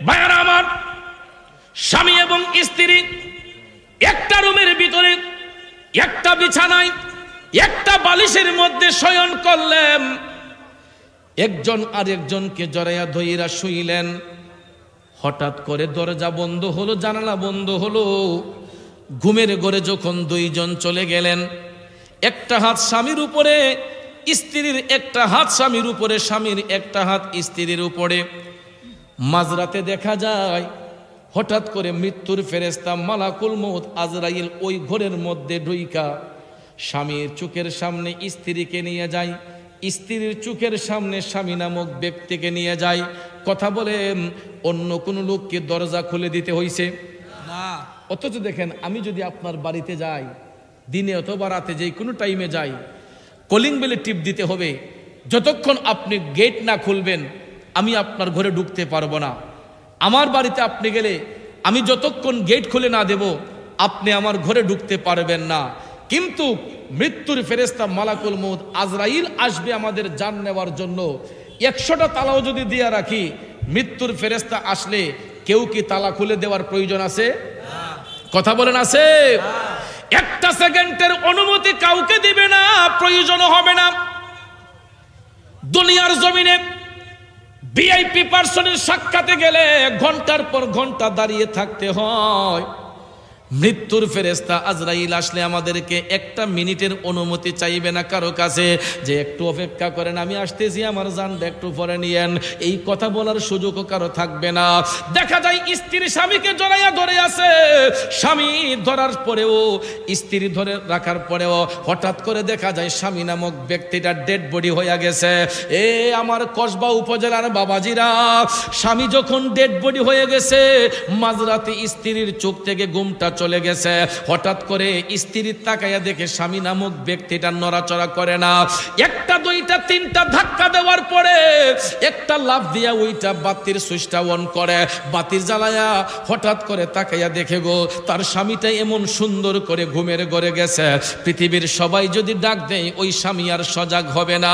ভাইরা আমার, স্বামী এবং স্ত্রী একটা রুমের ভিতরে একটা বিছানায় একটা বালিশের মধ্যে শয়ন করলেন। একজন আরেকজনকে জড়াইয়া ধইরা শুইলেন। হঠাৎ করে দরজা বন্ধ হলো, জানালা বন্ধ হলো। ঘুমের ঘরে যখন দুইজন চলে গেলেন, একটা হাত স্বামীর উপরে, স্ত্রীর একটা হাত স্বামীর উপরে, স্বামীর একটা হাত স্ত্রীর উপরে। মাঝরাতে দেখা যায় হঠাৎ করে মৃত্যুর ফেরেশতা মালাকুল মউত আজরাইল ওই ঘরের মধ্যে ঢুইকা স্বামীর চোখের সামনে স্ত্রীকে নিয়ে যায়, স্ত্রীর চোখের সামনে স্বামী নামক ব্যক্তিকে নিয়ে যায়। কথা বলে অন্য কোনো লোককে দরজা খুলে দিতে হইছে না। অথচ দেখেন, আমি যদি আপনার বাড়িতে যাই, দিনে অথবা রাতে যে কোনো টাইমে যাই, কলিং বেলে টিপ দিতে হবে। যতক্ষণ আপনি গেট না খুলবেন আমি আপনার ঘরে ঢুকতে পারবো না। আমার বাড়িতে আপনি গেলে আমি যতক্ষণ গেট খুলে না দেব আপনি আমার ঘরে ঢুকতে পারবেন না। কিন্তু মৃত্যুর ফেরেশতা মালাকুল মউত আজরাইল আসবে আমাদের জান নেওয়ার জন্য। 100টা তালাও যদি দিয়ে রাখি, মৃত্যুর ফেরেশতা আসলে কেউ কি তালা খুলে দেওয়ার প্রয়োজন আছে? কথা বলেন, আছে? একটা সেকেন্ডের অনুমতি কাউকে দিবে না, প্রয়োজন হবে না। দুনিয়ার জমিনে ভিআইপি পার্সনের সাক্ষাতে গেলে ঘন্টার পর ঘন্টা দাঁড়িয়ে থাকতে হয়। মৃত্যুর ফেরেশতা আজরাইল আসলে আমাদেরকে একটা মিনিটের অনুমতি চাইবে না কারো কাছে, যে একটু অপেক্ষা করেন, আমি আসতেছি, আমার জানটা একটু পরে নিয়েন। এই কথা বলার সুযোগও কারো থাকবে না। দেখা যায় স্ত্রী স্বামীকে জড়াইয়া ধরে আছে, স্বামী ধরার পরেও, স্ত্রী ধরে রাখার পরেও হঠাৎ করে দেখা যায় স্বামী নামক ব্যক্তিটা ডেড বডি হয়ে গেছে। এ আমার কসবা উপজেলার বাবাজিরা, স্বামী যখন ডেড বডি হয়ে গেছে, মাঝরাতে স্ত্রীর চোখ থেকে ঘুমটা চলে গেছে। হঠাৎ করে স্ত্রী তাকাইয়া দেখে স্বামী নামক ব্যক্তিটা নড়াচড়া করে না। একটা দুইটা তিনটা ধাক্কা দেওয়ার পরে একটা লাফ দিয়া ওইটা বাতির সুইচটা অন করে, বাতির জ্বালায়া হঠাৎ করে তাকাইয়া দেখে গো তার স্বামীটা এমন সুন্দর করে ঘুমের ঘরে গেছে, পৃথিবীর সবাই যদি ডাক দেয় ওই স্বামী আর সজাগ হবে না।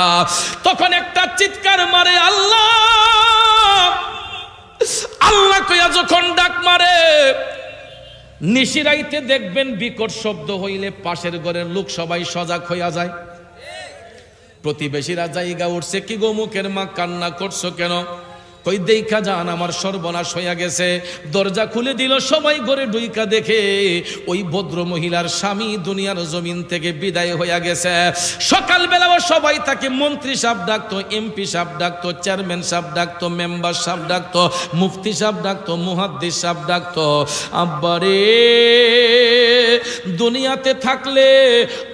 তখন একটা চিৎকার মারে আল্লাহ আল্লাহ কইয়া যখন ডাক মারে, নিশিরাইতে দেখবেন বিকট শব্দ হইলে পাশের ঘরের লোক সবাই সজাগ হইয়া যায়। প্রতিবেশীরা জায়গা উঠছে, কি গো মুখের মা কান্না করছো কেন? কই দেখা যান আমার সর্বনাশ হইয়া গেছে। দরজা খুলে দিল, সবাই ঘরে ঢুইকা দেখে ওই ভদ্র মহিলার স্বামী দুনিয়ার জমিন থেকে বিদায় হইয়া গেছে। সকালবেলাও সবাই তাকে মন্ত্রী সাহেব ডাকতো, এমপি সাহেব ডাকতো, চেয়ারম্যান সাহেব ডাকতো, মেম্বার সাহেব ডাকতো, মুফতি সাহেব ডাকতো, মুহাদ্দিস সাহেব ডাকতো। আব্বারে, দুনিয়াতে থাকলে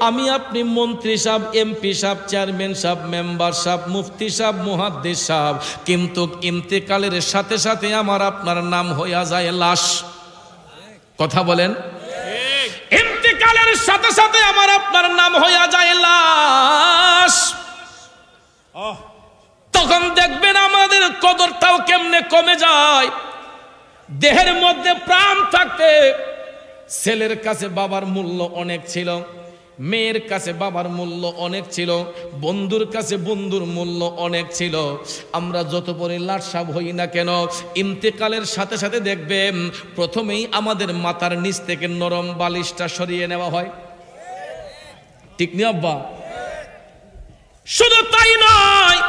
আমি আপনি মন্ত্রী সাহেব, এমপি সাহেব, চেয়ারম্যান সাহেব, মেম্বার সাহেব, মুফতি সাহেব, মুহাদ্দিস সাহেব, কিন্তু ইন্তেকালের সাথে সাথে আমার আপনার নাম হইয়া যায় লাশ। কথা বলেন, ইন্তেকালের সাথে সাথে আমার আপনার নাম হইয়া যায় লাশ। তখন দেখবেন আমাদের কদরটাও কেমনে কমে যায়। দেহের মধ্যে প্রাণ থাকতে ছেলের কাছে বাবার মূল্য অনেক ছিল, মেয়ের কাছে বাবার মূল্য অনেক ছিল, বন্ধুর কাছে বন্ধুর মূল্য অনেক ছিল। আমরা যত পরে লাটসাব হই না কেন, ইন্তেকালের সাথে সাথে দেখবেন প্রথমেই আমাদের মাথার নিচ থেকে নরম বালিশটা সরিয়ে নেওয়া হয়। ঠিক নি আব্বা? শুধু তাই নয়,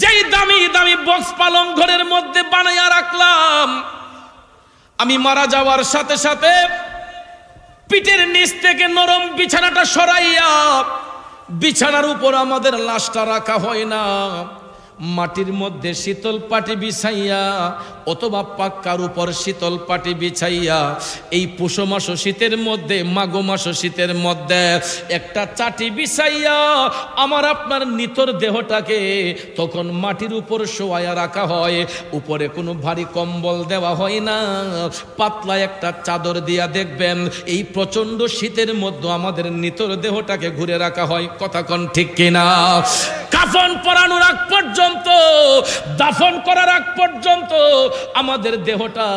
যেই দামি দামি বক্স পালং ঘরের মধ্যে বানাইয়া রাখলাম, আমি মারা যাওয়ার সাথে সাথে পিঠের নিচ থেকে নরম বিছানাটা সরাইয়া বিছানার উপর আমাদের লাশটা রাখা হয় না, মাটির মধ্যে শীতল পাটি বিছাইয়া অথবা পাক্কার উপর শীতল পাটি বিছাইয়া এই পুষ মাস শীতের মধ্যে, মাঘ মাস শীতের মধ্যে একটা চাটি বিছাইয়া আমার আপনার নিতর দেহটাকে তখন মাটির উপর শোয়াইয়া রাখা হয়। উপরে কোনো ভারী কম্বল দেওয়া হয় না, পাতলা একটা চাদর দিয়া দেখবেন এই প্রচন্ড শীতের মধ্যে আমাদের নিতর দেহটাকে ঘুরে রাখা হয়। কথা কোন ঠিক কিনা? কাফন পরানোর আগ পর্যন্ত, দাফন করার আগ পর্যন্ত আমাদের দেহটা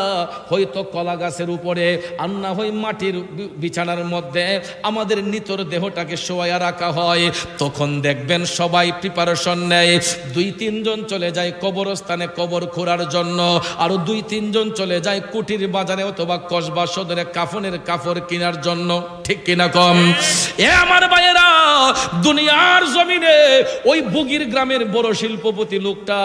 হয়তো কলা গাছের উপরে আর না হয় মাটির বিছানার মধ্যে আমাদের নিতর দেহটাকে শোয়া রাখা হয়, তখন দেখবেন সবাই প্রিপারেশন নেয়। 2-3 জন চলে যায় কবরস্থানে কবর খোঁড়ার জন্য, আরো 2-3 জন চলে যায় কুটির বাজারে অথবা কসবা সদরে কাফনের কাপড় কেনার জন্য, ঠিক কিনা কম? এ আমার ভাইয়েরা, দুনিয়ার জমিনে ওই বুগির গ্রামের বড় শিল্পপতি লোকটা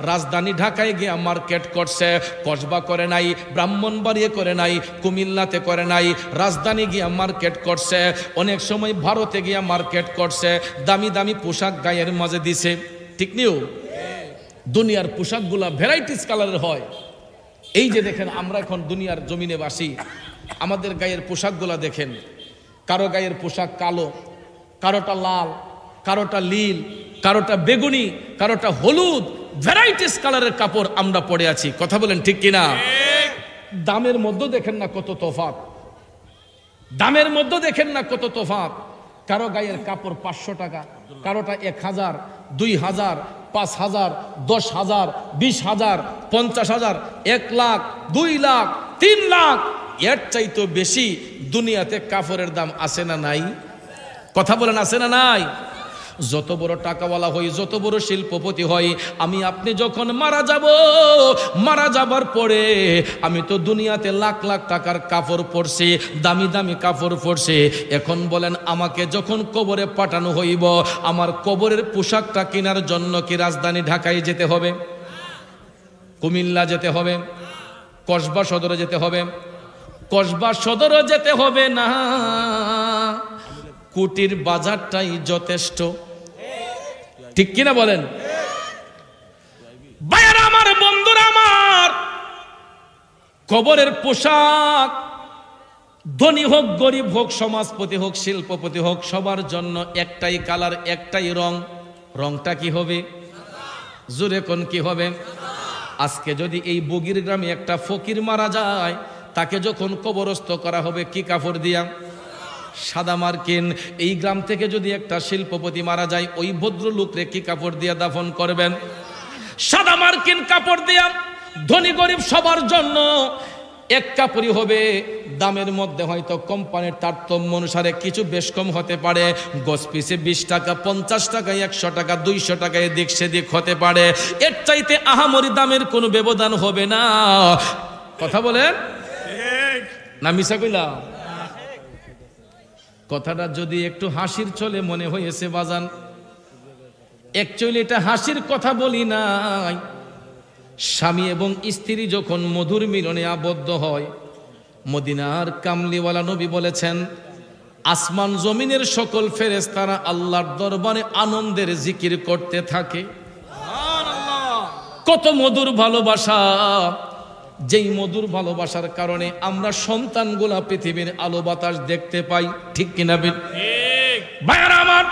রাজধানী ঢাকায় গিয়া মার্কেট করছে, কসবা করে নাই, ব্রাহ্মণবাড়িয়া করে নাই, কুমিল্লাতে করে নাই, রাজধানী গিয়া মার্কেট করছে, অনেক সময় ভারতে গিয়া মার্কেট করছে, দামি দামি পোশাক গায়ের মাঝে দিছে, ঠিক নিও? দুনিয়ার পোশাকগুলা ভ্যারাইটিস কালারের হয়। এই যে দেখেন আমরা এখন দুনিয়ার জমিনে বাসি, আমাদের গায়ের পোশাকগুলা দেখেন, কারো গায়ের পোশাক কালো, কারোটা লাল, কারোটা নীল, কারোটা বেগুনি, কারোটা হলুদ, ভ্যারাইটিস কালারের কাপড় আমরা পরে আছি, কথা বলেন ঠিক কিনা? দামের মধ্যে দেখেন না কত তফাৎ, দামের মধ্যে দেখেন না কত তফাৎ। কারো গায়ের কাপড় 500 টাকা, কারোটা 1000, 2000, 5000, 10,000, 20,000, 50,000, 1 লাখ, 2 লাখ, 3 লাখ, এর চাইতে বেশি দুনিয়াতে কাপড়ের দাম আছে না নাই? কথা বলেন আছে না নাই? যত বড় টাকাওয়ালা হই, যত বড় শিল্পপতি হই, আমি আপনি যখন মারা যাব, মারা যাবার পরে আমি তো দুনিয়াতে লাখ লাখ টাকার কাপড় পরছি, দামি দামি কাপড় পরছি। এখন বলেন আমাকে যখন কবরে পাঠানো হইব, আমার কবরের পোশাকটা কেনার জন্য কি রাজধানী ঢাকায় যেতে হবে, কুমিল্লা যেতে হবে, কসবা সদরে যেতে হবে? কসবা সদরে যেতে হবে না, কুটির বাজারটাই যথেষ্ট, ঠিক কিনা বলেন? ভাইয়েরা আমার, বন্ধুরা আমার, কবরের পোশাক ধনী হোক গরিব হোক, সমাজপতি হোক শিল্পপতি হোক, সবার জন্য একটাই কালার, একটাই রং। রংটা কি হবে? জোরে কোন কি হবে? আজকে যদি এই বগির গ্রামে একটা ফকির মারা যায়, তাকে যখন কবরস্থ করা হবে কি কাপড় দিয়া? সাদা মার্কিন। এই গ্রাম থেকে যদি একটা শিল্পপতি মারা যায়, ওই ভদ্রলোকরে কি কাপড় দিয়া দাফন করবেন? সাদা মার্কিন কাপড় দিয়া। ধনী গরিব সবার জন্য এক কাপড়ই হবে। দামের মধ্যে হয়তো কোম্পানির তারতম্য অনুসারে কিছু বেশ কম হতে পারে, গজ পিছে 20 টাকা, 50 টাকা, 100 টাকা, 200 টাকা এদিক সেদিক হতে পারে, এর চাইতে আহামরি দামের কোনো ব্যবধান হবে না। কথা বলেন না মিছা কইলাম? কথাটা যদি একটু হাসির চলে মনে হয়েছে বাজান, অ্যাকচুয়ালি এটা হাসির কথা বলি নাই। স্বামী এবং স্ত্রী যখন মধুর মিলনে আবদ্ধ হয়, মদিনার কামলিওয়ালা নবী বলেছেন, আসমান জমিনের সকল ফেরেশতারা আল্লাহর দরবারে আনন্দের জিকির করতে থাকে। কত মধুর ভালোবাসা! যেই মধুর ভালোবাসার কারণে আমরা সন্তানগুলা পৃথিবীর আলো বাতাস দেখতে পাই, ঠিক কিনা? ভাইয়ারা আমার,